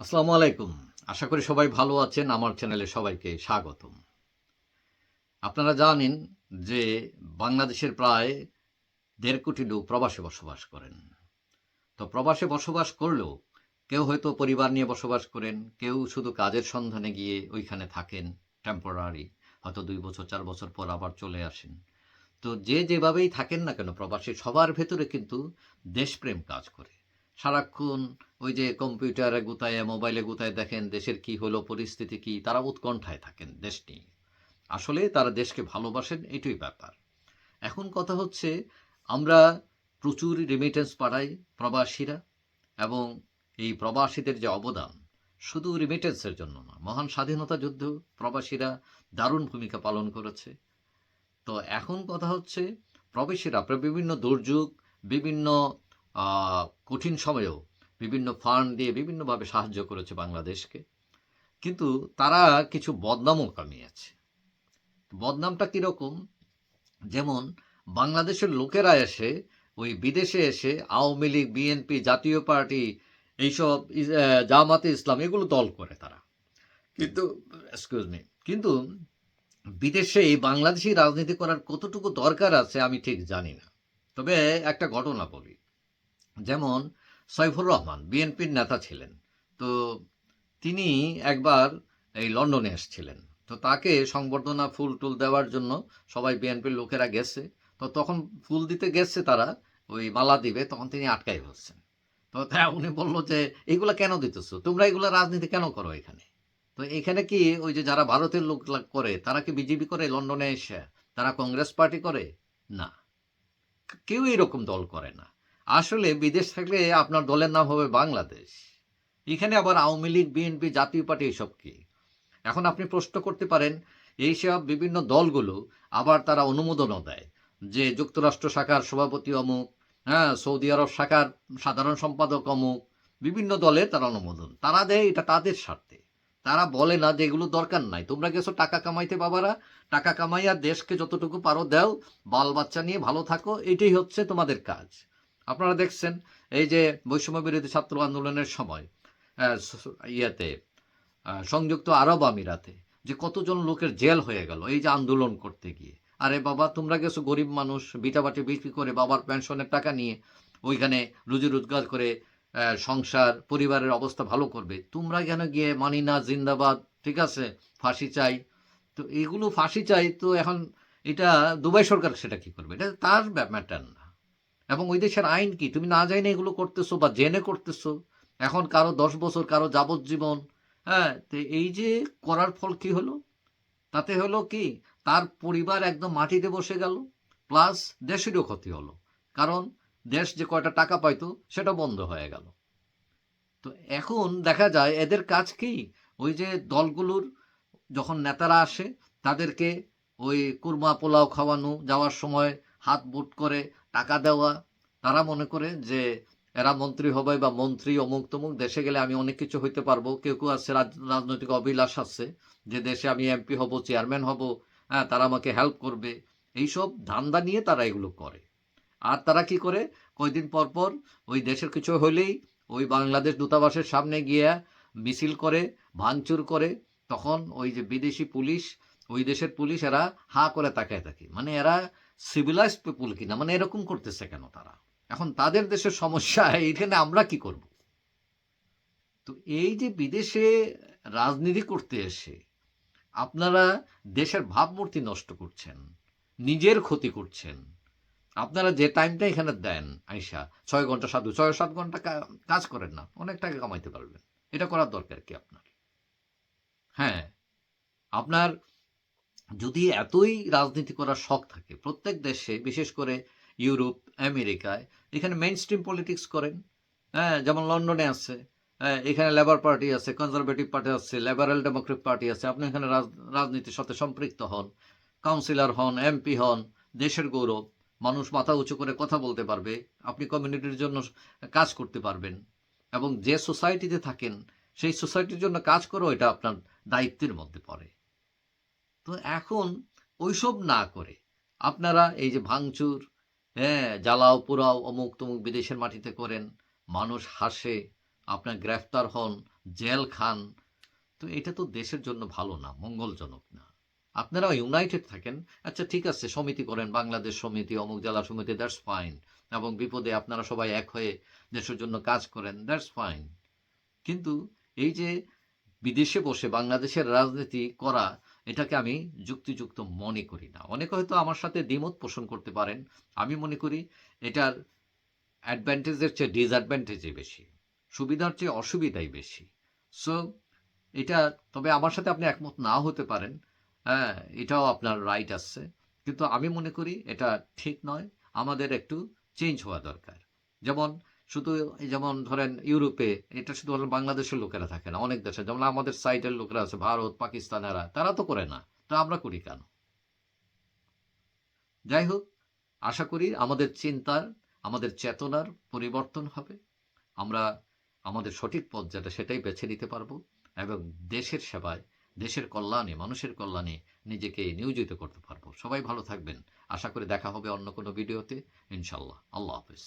আসসালামু আলাইকুম। আশা করি সবাই ভালো আছেন। আমার চ্যানেলে সবাইকে স্বাগতম। আপনারা জানেন যে বাংলাদেশের প্রায় ১.৫ কোটি লোক প্রবাসে বসবাস করেন। তো প্রবাসে বসবাস করলেও কেউ হয়তো পরিবার নিয়ে বসবাস করেন, কেউ শুধু কাজের সন্ধানে গিয়ে ওইখানে থাকেন টেম্পোরারি, হয়তো ২ বছর ৪ বছর পর আবার চলে আসেন। তো যে যেভাবেই থাকেন না কেন প্রবাসী সবার ভেতরে কিন্তু দেশপ্রেম কাজ করে। সারাক্ষণ ওই যে কম্পিউটারে গুতায়ে মোবাইলে গুতায়ে দেখেন দেশের কি হলো পরিস্থিতি কি, তারা উৎকণ্ঠায় থাকেন দেশ নিয়ে। আসলে তারা দেশকে ভালোবাসেন, এটাই ব্যাপার। এখন কথা হচ্ছে, আমরা প্রচুর রেমিটেন্স পাঠাই প্রবাসীরা, এবং এই প্রবাসীদের যে অবদান শুধু রেমিটেন্সের জন্য না, মহান স্বাধীনতা যুদ্ধ প্রবাসীরা দারুণ ভূমিকা পালন করেছে। তো এখন কথা হচ্ছে, প্রবাসীরা বিভিন্ন দুর্যোগ, বিভিন্ন কঠিন সময়েও বিভিন্ন ফান্ড দিয়ে বিভিন্নভাবে সাহায্য করেছে বাংলাদেশকে। কিন্তু তারা কিছু বদনামও কামিয়েছে। বদনামটা কীরকম? যেমন বাংলাদেশের লোকেরা এসে ওই বিদেশে এসে আওয়ামী লীগ, বিএনপি, জাতীয় পার্টি, এইসব জামাতে ইসলাম এগুলো দল করে তারা। কিন্তু এক্সকিউজ মি, কিন্তু বিদেশে এই বাংলাদেশি রাজনীতি করার কতটুকু দরকার আছে আমি ঠিক জানি না। তবে একটা ঘটনা বলি। যেমন সৈফুর রহমান বিএনপির নেতা ছিলেন। তো তিনি একবার এই লন্ডনে এসেছিলেন। তো তাকে সংবর্ধনা ফুল টুল দেওয়ার জন্য সবাই বিএনপির লোকেরা গেছে। তো তখন ফুল দিতে গেছে তারা, ওই মালা দিবে, তখন তিনি আটকাই বলছেন। তো উনি বললো যে এইগুলা কেন দিতেছো, তোমরা এগুলা রাজনীতি কেন করো এখানে? তো এখানে কি ওই যে যারা ভারতের লোক করে তারা কি বিজেপি করে লন্ডনে এসে? তারা কংগ্রেস পার্টি করে? না, কেউ এরকম দল করে না। আসলে বিদেশ থাকলে আপনার দলের নাম হবে বাংলাদেশ। এখানে আবার আওয়ামী লীগ, বিএনপি, জাতীয় পার্টি এসব কি? এখন আপনি প্রশ্ন করতে পারেন, এইসব বিভিন্ন দলগুলো আবার তারা অনুমোদনও দেয় যে যুক্তরাষ্ট্র শাখার সভাপতি অমুক, হ্যাঁ, সৌদি আরব শাখার সাধারণ সম্পাদক অমুক, বিভিন্ন দলে তারা অনুমোদন তারা দেয়, এটা তাদের স্বার্থে। তারা বলে না যে এগুলো দরকার নাই, তোমরা গেছো টাকা কামাইতে বাবারা, টাকা কামাইয়া দেশকে যতটুকু পারো দাও, বাল বাচ্চা নিয়ে ভালো থাকো, এটাই হচ্ছে তোমাদের কাজ। আপনারা দেখছেন এই যে বৈষম্য বিরোধী ছাত্র আন্দোলনের সময় ইয়েতে সংযুক্ত আরব আমিরাতে যে কতজন লোকের জেল হয়ে গেল এই যে আন্দোলন করতে গিয়ে। আরে বাবা, তোমরা গেছো গরিব মানুষ, বিটাবাটি বিক্রি করে বাবার পেনশনের টাকা নিয়ে ওইখানে রুজি রোজগার করে সংসার পরিবারের অবস্থা ভালো করবে, তোমরা কেন গিয়ে মানি না জিন্দাবাদ, ঠিক আছে, ফাঁসি চাই। তো এগুলো ফাঁসি চাই, তো এখন এটা দুবাই সরকার সেটা কি করবে? এটা তার ম্যাটার না। এবং ওই দেশের আইন কি, তুমি না জানি এগুলো করতেছো বা জেনে করতেছো। এখন কারো 10 বছর, কারো যাবজ্জীবন। হ্যাঁ, তো এই যে করার ফল কি হলো? তাতে হলো কি, তার পরিবার একদম মাটিতে বসে গেল, প্লাস দেশেরও ক্ষতি হলো। কারণ দেশ যে কয়টা টাকা পাইতো সেটা বন্ধ হয়ে গেল। তো এখন দেখা যায় এদের কাজ কি, ওই যে দলগুলোর যখন নেতারা আসে তাদেরকে ওই কুরমা পোলাও খাওয়ানো, যাওয়ার সময় হাত বুট করে টাকা দেওয়া। তারা মনে করে যে এরা মন্ত্রী হবে বা মন্ত্রী অমুক তমুক, দেশে গেলে আমি অনেক কিছু হইতে পারবো। কেউ কেউ আছে রাজনৈতিক অভিলাষ আছে যে দেশে আমি এমপি হব, চেয়ারম্যান হব, হ্যাঁ, তারা আমাকে হেল্প করবে। এইসব ধান্দা নিয়ে তারা এগুলো করে। আর তারা কি করে, কয়দিন পর পর ওই দেশের কিছু হলেই ওই বাংলাদেশ দূতাবাসের সামনে গিয়ে মিছিল করে, ভাঙচুর করে। তখন ওই যে বিদেশি পুলিশ, ওই দেশের পুলিশ, এরা হা করে তাকায় থাকে, মানে এরা সিভিলাইজড পিপুল কিনা, মানে এরকম করতেছে কেন তারা? এখন তাদের দেশের সমস্যা, এইখানে আমরা কি করব? তো এই যে বিদেশে রাজনীতি করতে এসে আপনারা দেশের ভাবমূর্তি নষ্ট করছেন, নিজের ক্ষতি করছেন। আপনারা যে টাইমটা এখানে দেন আইসা, 6 ঘন্টা, 6-7 ঘন্টা কাজ করেন না, অনেক টাকা কামাইতে পারবেন। এটা করার দরকার কি আপনার? হ্যাঁ, আপনার যদি এতই রাজনীতি করার শখ থাকে, প্রত্যেক দেশে বিশেষ করে ইউরোপ, আমেরিকায় এখানে মেইন স্ট্রিম পলিটিক্স করেন। হ্যাঁ, যেমন লন্ডনে আছে, হ্যাঁ, এখানে লেবার পার্টি আছে, কনজারভেটিভ পার্টি আছে, লিবারেল ডেমোক্রেট পার্টি আছে। আপনি এখানে রাজনীতির সাথে সম্পৃক্ত হন, কাউন্সিলর হন, এমপি হন, দেশের গৌরব, মানুষ মাথা উঁচু করে কথা বলতে পারবে, আপনি কমিউনিটির জন্য কাজ করতে পারবেন, এবং যে সোসাইটিতে থাকেন সেই সোসাইটির জন্য কাজ করো, এটা আপনার দায়িত্বের মধ্যে পড়ে। তো এখন ওইসব না করে আপনারা এই যে ভাঙচুর, হ্যাঁ, জ্বালাও পোড়াও অমুক তমুক বিদেশের মাটিতে করেন, মানুষ হাসে, আপনার গ্রেফতার হন, জেল খান, তো এটা তো দেশের জন্য ভালো না, মঙ্গলজনক না। আপনারা ইউনাইটেড থাকেন, আচ্ছা ঠিক আছে, সমিতি করেন, বাংলাদেশ সমিতি, অমুক জেলা সমিতি, দ্যাটস ফাইন, এবং বিপদে আপনারা সবাই এক হয়ে দেশের জন্য কাজ করেন, দ্যাটস ফাইন। কিন্তু এই যে বিদেশে বসে বাংলাদেশের রাজনীতি করা, এটাকে আমি যুক্তিযুক্ত মনে করি না। অনেকে হয়তো আমার সাথে দ্বিমত পোষণ করতে পারেন, আমি মনে করি এটার অ্যাডভান্টেজের চেয়ে ডিসঅ্যাডভান্টেজই বেশি, সুবিধার চেয়ে অসুবিধাই বেশি। সো এটা, তবে আমার সাথে আপনি একমত নাও হতে পারেন, হ্যাঁ, এটাও আপনার রাইট আছে, কিন্তু আমি মনে করি এটা ঠিক নয়, আমাদের একটু চেঞ্জ হওয়া দরকার। যেমন শুধু যেমন ধরেন ইউরোপে এটা শুধু বাংলাদেশের লোকেরা থাকে না, অনেক দেশে, যেমন আমাদের সাইডের লোকেরা আছে, ভারত, পাকিস্তানেরা, তারা তো করে না, তা আমরা করি কেন? যাই হোক, আশা করি আমাদের চিন্তার, আমাদের চেতনার পরিবর্তন হবে, আমরা আমাদের সঠিক পথ যেটা সেটাই বেছে নিতে পারবো, এবং দেশের সেবায়, দেশের কল্যাণে, মানুষের কল্যাণে নিজেকে নিয়োজিত করতে পারবো। সবাই ভালো থাকবেন। আশা করি দেখা হবে অন্য কোনো ভিডিওতে, ইনশাল্লাহ। আল্লাহ হাফেজ।